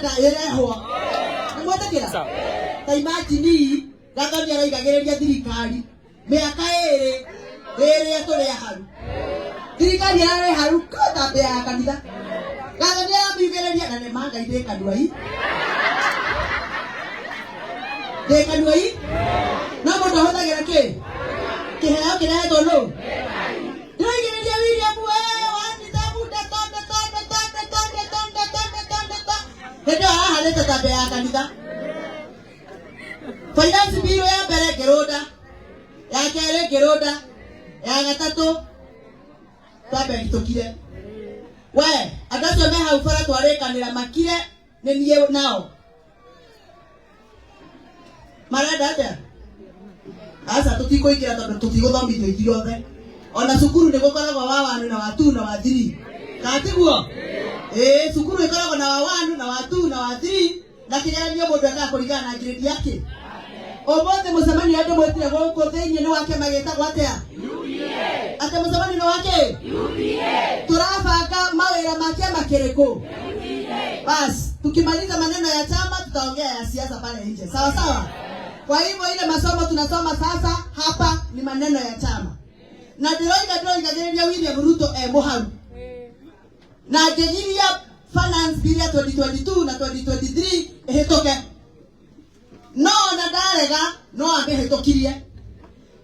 Uganda irehwo nimwetekira ta imagine gaka ndia raigagereria thirikari miaka ere tuli haru thirikari yare haru kota be ya kanitha gaka ndia bigereria na ne manga ide kaduai de kaduai na mo ndo hothagira ke kiheo kire dono ndiraigereria William wani tabuda tonda ndio haleta tabe ya kanitha finance bill ya mbere kiroda ya kere kiroda ya gatatu tabe kitokire we adacho me hau fara twarekanira makire ne niye nao marada ata asa tutikoikira tondu tutiguthomithio ithiothe ona cukuru ni gukoragwo wa wanu na wa 2 na wa 3 katiguo cukuru ikoragwo na wa 1 na wa 2 na wa 3 na kigeranio mundu akakuringana na grade yake obote musamani ando mwetire goko thini ni wake mageta gwatea UDA ate musamani no wake UDA turafaka mawira make makereko UDA bas tukimaliza maneno ya chama tutaongea ya siasa pale nje sawa sawa. Kwa hivyo ile masomo tunasoma sasa hapa ni maneno ya chama na ndiroiga gereria William Ruto Moharu na gereria finance bill ya 2022 na 2023 ehetoke no na darega no ambe hetokirie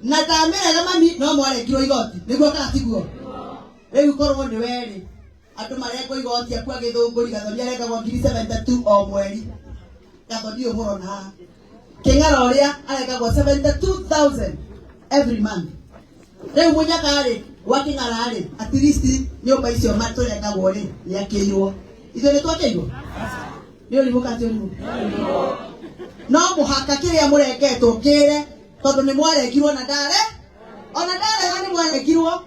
na damerega mami no mware kiro igoti niguo katiguo riu korwo ni weri andu marego igoti akwa githunguri gathoni arega gwa 72 o mweri gathoni umurona kingara uria arega gwa 72,000 every month riu munyakari wakingara at least nyumba icio maturega gwori ni akiywo itho ni twakeirwo ni uri mukati uri no muhaka kiria murengetwo kire tondu ni mwarekirwo na ndare ona ndare ni mwarekirwo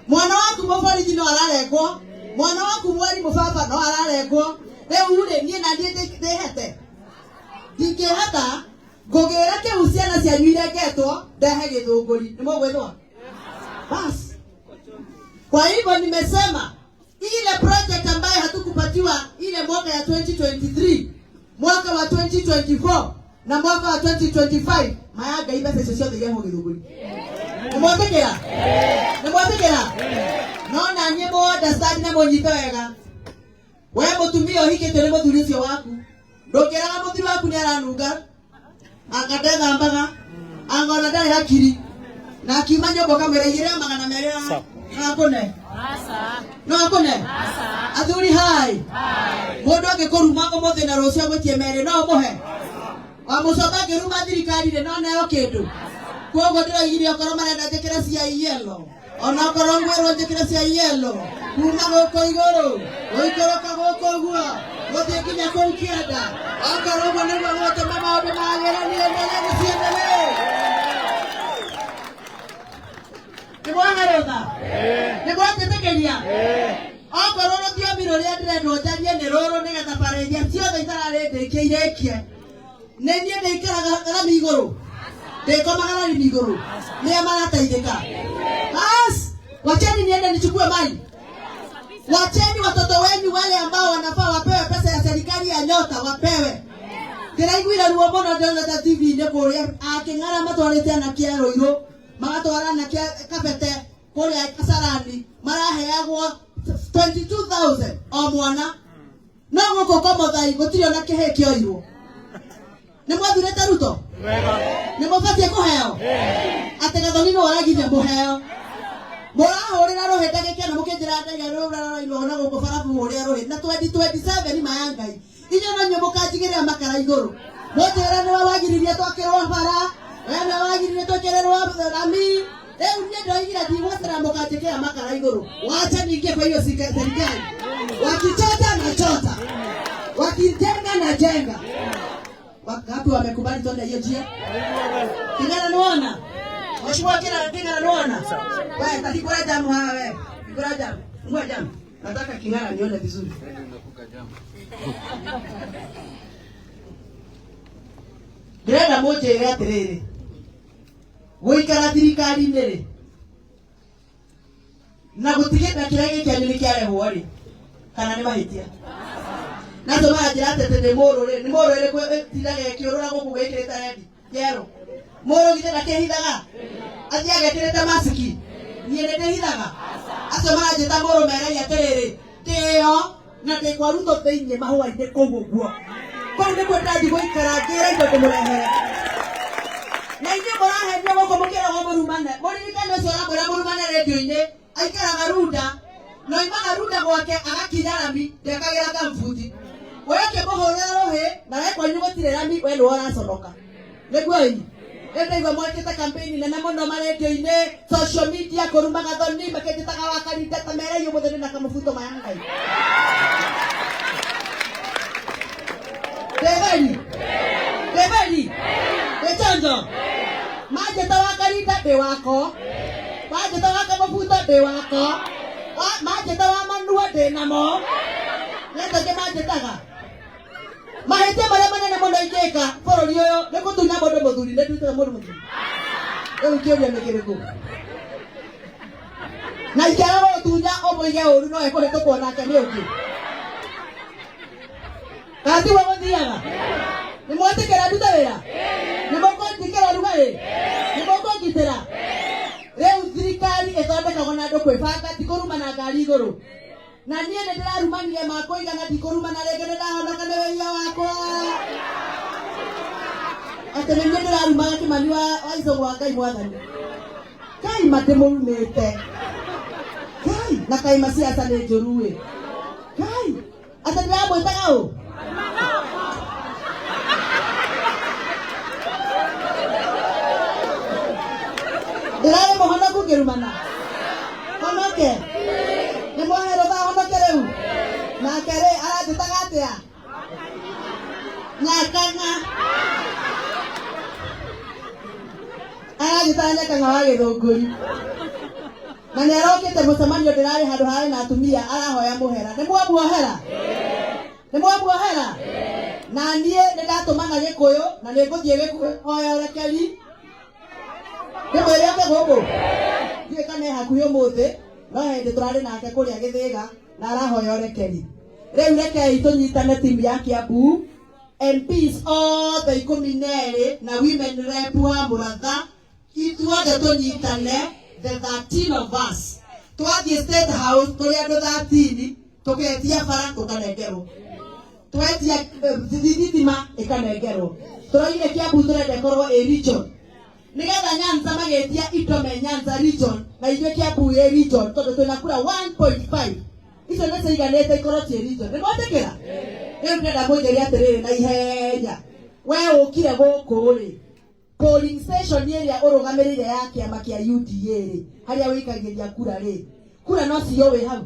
mwana waku muborithi no ararengwo mwana waku mwari mubaba no ararengwo riu ri nie na ndie ndihete ndingihata ngugira kiu ciana cianyu irengetwo ndehe githunguri ni mugwithwa bas. Kwa hivyo nimesema ile project ambayo hatukupatiwa ile mwaka ya 2023 mwaka wa 2024 na mwaka wa 2025 mayaga ibe sese cio thige ho githuguri nimwambikira no na nyemo understand na monyite wega we mutumia hikite ni muthuri ucio waku ndukiraga muthuri waku ni aranunga akadega mbaga angona ndari hakiri na akiuma nyombo kamera igire magana merera akone no akone athuri hai mundu angikuruma umuthe na rucio gwetie mere no muhe wa mucoba ngiruma thirikari ri no nayo kindu kogo ndiraigire okoro marenda njikira cia yellow ona okoro ngwero njikira cia yellow kuma goko iguru goikoroka goko guo guthie kinya kuu kianda okoro mwana mwa wote mama obe mageranie ndele ciendele ni mwana rotha ni mwana tetekeria okoro no tio biro ria ndire njarie ni roro nigetha pareja ciothe itarare ndikiirekie nenie ndikaraga rami iguru ndikomaga rami iguru ni amarateithika bas. Wacheni niende nichukue mali, wacheni watoto wenu wale ambao wanafaa wapewe pesa ya serikali ya nyota wapewe. Kiraiguira ruo mono ndona ta TV ne kuria akingara matwarite na kiaro iro magatwara na kabete kuria kasarani maraheagwo 22,000 o mwana no guko komothai gutirio na kihekio iro ni mwathurete Ruto wega ni mubatie kuheo ategathoni no waraginya muheo murahurira ruhinde gikena mukinjira ndege rura ino guko barabu uria ruhi na 2027 ni mayangai inyo no nyomukanjigirira makara iguru mutera ni wagiririe twakirwa bara wena wagiririe twakirwa rami riu ni ndoigira ndigwatira mukanjigirira makara iguru wacha ningie kwa hiyo serikali wakichota na chota wakijenga na jenga wakati wamekubali twende hiyo njia kingana nuona mheshimiwa kingana nuona wewe tatikura jamu wewe kura jamu ngwa jamu nataka kingana nione vizuri ndĩrenda mũnjĩre atĩrĩrĩ gũikara thirikari-inĩ rĩ na gũtigĩra kĩrĩa gĩkĩanyu nĩ kĩarehwo rĩ kana nĩ mahĩtia nazo maajira tete moro re ko tilage kiorora go kugekire taredi yero moro gite na kehidaga atia gekire masiki niende hidaga aso maajira moro mere ya terere teo na te kwaruto theinye mahua inde koguo kwa nde kwenda digo ikaragira ndo kumurehe na inde morahe ndio go mukira go murumane muri nikane sora murumane radio inde aikara garuda no imana ruda gwake agakinya rami ndekagira kamfuti weke bohorero he na wekwa nyugo tire rami we no oraconoka niguo yi ende igo mwakita campaign na mono maredio ine social media kurumba gathoni maketitaga wakarinde tamere yo mutheri na kamufuto mayangai Deveni echanjo maje tawakarinde be wako maje tawakamufuto be wako maje tawamanua de namo neta ke maje taga mahete bare manene mono igeka borori oyo nikutunya bodo muthuri ndetwite mundu muthuri eu kioria mekiriko na ikara gutunya omoige uru no ekorete kuona ke ni uki kati wa muthiaga ni mwatikira ndutawira ni mokontikira rugari ni mokongitira reu thirikari ethondekagwo na andu kwibanga tikuruma na ngari iguru na niĩ nĩ ndĩrarumania makoiga na tikuruma na rĩngĩ nĩndahonoka nĩ wĩia wakwa atĩ nĩ niĩ ndĩrarumaga Kĩmani wa Icũgũ wa Ngai Mwathani Kai matĩmũrumĩte Kai na Kai maciaca nĩ njũru ĩ Kai atĩ ndĩramwĩtaga ũ ndĩrarĩ mũhonoku ngĩrumana honoke nĩ mwaherwo tha honoke rĩu nake rĩ arandĩtaga atĩa Nyakanga aragĩtaga Nyakanga wa Gĩthũngũri na nĩ arokĩte mũcemanio ndĩrarĩ handũ harĩ na atumia arahoya mũhera nĩ mwamuohera na niĩ nĩ ndatũmana Gĩkũyũ na nĩ ngũthiĩ Gĩkũyũ hoya ũrekeri ndĩmwĩre oke gũkũ ndiĩ kana hakuhĩ ũmũthĩ no hĩndĩ tũrarĩ nake kũrĩa Gĩthĩga na arahoya ũrekeri rĩu rekei tũnyitane timu ya Kiambu MPs othe 12 na women rep wa Mũratha ithuothe tũnyitane the 13 of us twathiĩ State House tũrĩ andũ 13 tũgetia bara tũkanengerwo twetia thitima ĩkanengerwo tũroire Kiambu tũrenda ĩkorwo ĩ region nigetha Nyanza magetia itome Nyanza region na ithuĩ Kiambu ĩ region tondũ twĩna kura 1.5 icio nĩ ciiganĩte ikorwo ciĩ region nĩ mwatĩkĩra rĩu ndĩrenda mũnjĩrie atĩrĩrĩ na ihenya we ũkire gũkũ rĩ polling station ĩrĩa ũrũgamĩrĩire ya kĩama kĩa UDA rĩ harĩa wĩikagĩria kura rĩ kura no ciyo wĩ hau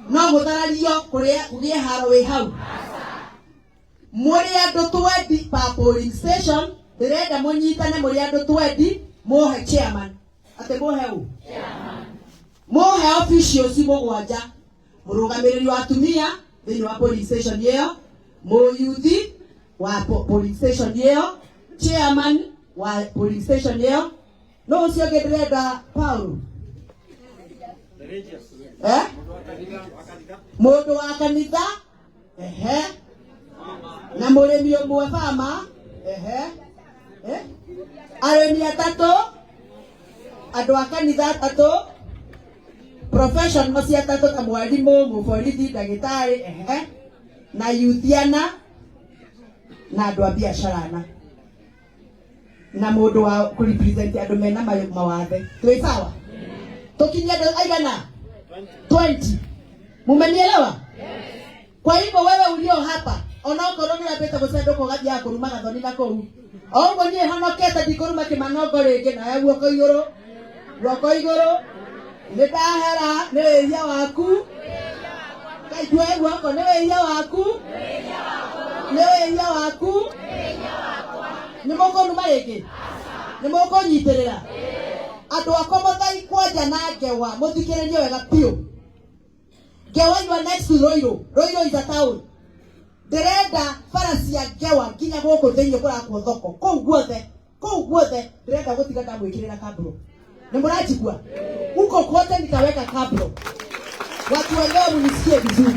no gũtharario kũgĩe haro wĩ hau mũrĩ andũ 20 pa polling station ndĩrenda mũnyitane mũrĩ andũ 20 mũhe chairman atĩ mũhe ũ mũhe officials mũgwanja mũrũgamĩrĩri wa atumia thĩinĩ wa polling station ĩyo mũyuthi wa polling station ĩyo chairman wa polling station ĩyo no ũcio ũngĩ ndĩrenda Paul mũndũ wa kanitha na mũrĩmi ũmwe fama arĩmi atatũ andũ a kanitha atatũ professionals atatũ ta mwarimũ mũborithi ndagĩtarĩ na yuthiana na andũ a biacara na mũndũ wa kurepresent andũ mena mawathe twĩ sawa tukinyia andũ aigana 20 mumenielewa kwa hivyo wewe ulio hapa onokorwo nĩ ũrambĩte gũcendũka ũgathiaga kũruma gathoni na kũu oũguo niĩ honokete ndikũruma kĩmanongo rĩngĩ nawe guoko igũrũ nĩ ndahera nĩ wĩhia waku kaitue guoko nĩ wĩhia waku nĩ mũkũruma rĩngĩ nĩ mũkũnyitĩrĩra andũ akwa mũthai kwanja na Ngewa mũthikĩrĩrie wega piũ Ngewa you are next to Roiro is a town ndĩrenda bara cia Ngewa nginya gũkũ thĩinĩ kũrakwo thoko kũu guothe ndĩrenda gũtiga ndamwĩkĩrĩra kabro nĩ mũranjigua huko kote nitaweka kabro watu wa Ngewa mnisikie vizuri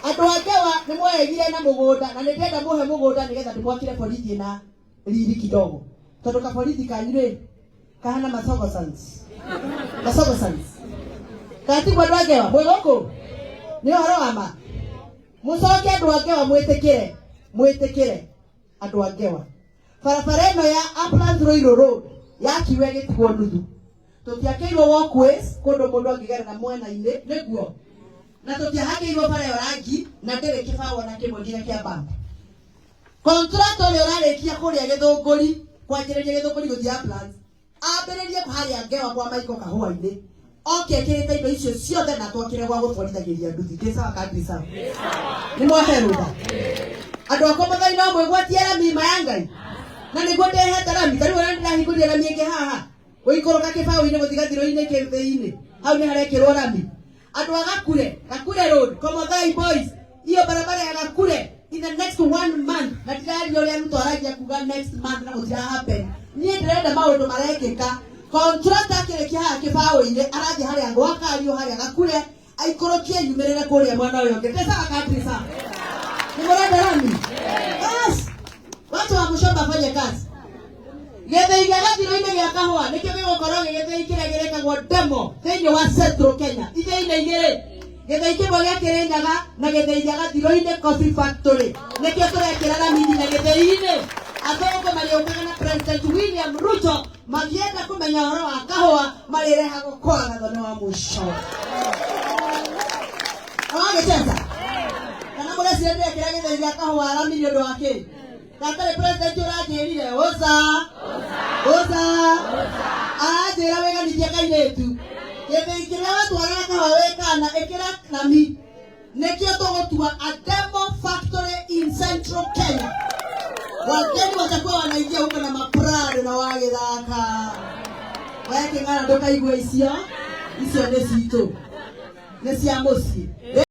Andu akewa ni mwaegire na mugunda na nitenda muhe mugunda nigetha ndimwakire borithi na riri kidogo. Tondu ka borithi kanyu kahana masogo sans. Masogo sans. Kati kwa dwagewa mwegoko. Ni horo ama. Musoke andu akewa mwitikire. Andu akewa. Barabara ino ya Uplands Royal Road yakiwe gituo nuthu. Tutiakeirwo walkways kundu mundu angigera na mwena-ini niguo. Na tutiahakeirwo bara ya rangi na ndere kibawo na kimwe nginya kia bamba. Contractor le urarikia kuria githunguri kwanjiriria githunguri guthia Uplands. Ambiririe kuharia ngewa kwa Michael Kahua-ini. Oke kirite indo icio ciothe na twakire gwa gutwarithagiria nduthi. Kisa kadri sawa. Ni mwaheruda. Andu akwa mathai no mwigwatie rami mayangai. Na niguo ndehete rami tari wona ndirahinguria rami ingi haha. Uikoroka kibawo-ini guthigathiro-ini kithei-ini. Hau ni harekirwo rami. Andu Gakure Road, Komothai boys. Iyo barabara ya Gakure in the next 1 month. Na tayari yole mtu aragia kuga next month na gutira happen. Nie ndirenda maundu marekeka. Contractor kirekia ha kibawo-ini arathi haria ngwakario haria Gakure aikorokie yumirire kuria mwana uyo ngete sawa kadri sawa. Ni murenda rami. Yes. Watu wa Mushomba fanye kazi. Gethei gya gathiro-ini gya Kahua nikio gigukoro githei kiria girekagwo demo thiini wa Central Kenya. Ithei-ini igiri. Gethei kimwe gya Kirinyaga na gethei gya gathiro-ini Coffee Factory. Nikio turekira rami na gethei-ini. Athongo mariukaga na President William Ruto magienda kumenya horo wa Kahua marirehago kwa gathoni wa Mushomba. Awage tesa. Kana mure ciende kiria gethei gya Kahua rami ni undu wake. Katare President urajirire oza. Ajira wega ni jeka iletu. Gethei kiria watu araka wawekana ekira rami. Nekio togotua a demo factory in Central Kenya. Wakeni watakuwa wanaingia huko na maprado na wagethaka. Wake ngana ndoka igwe icio. Icio nĩ citũ. Nĩ cia mũciĩ.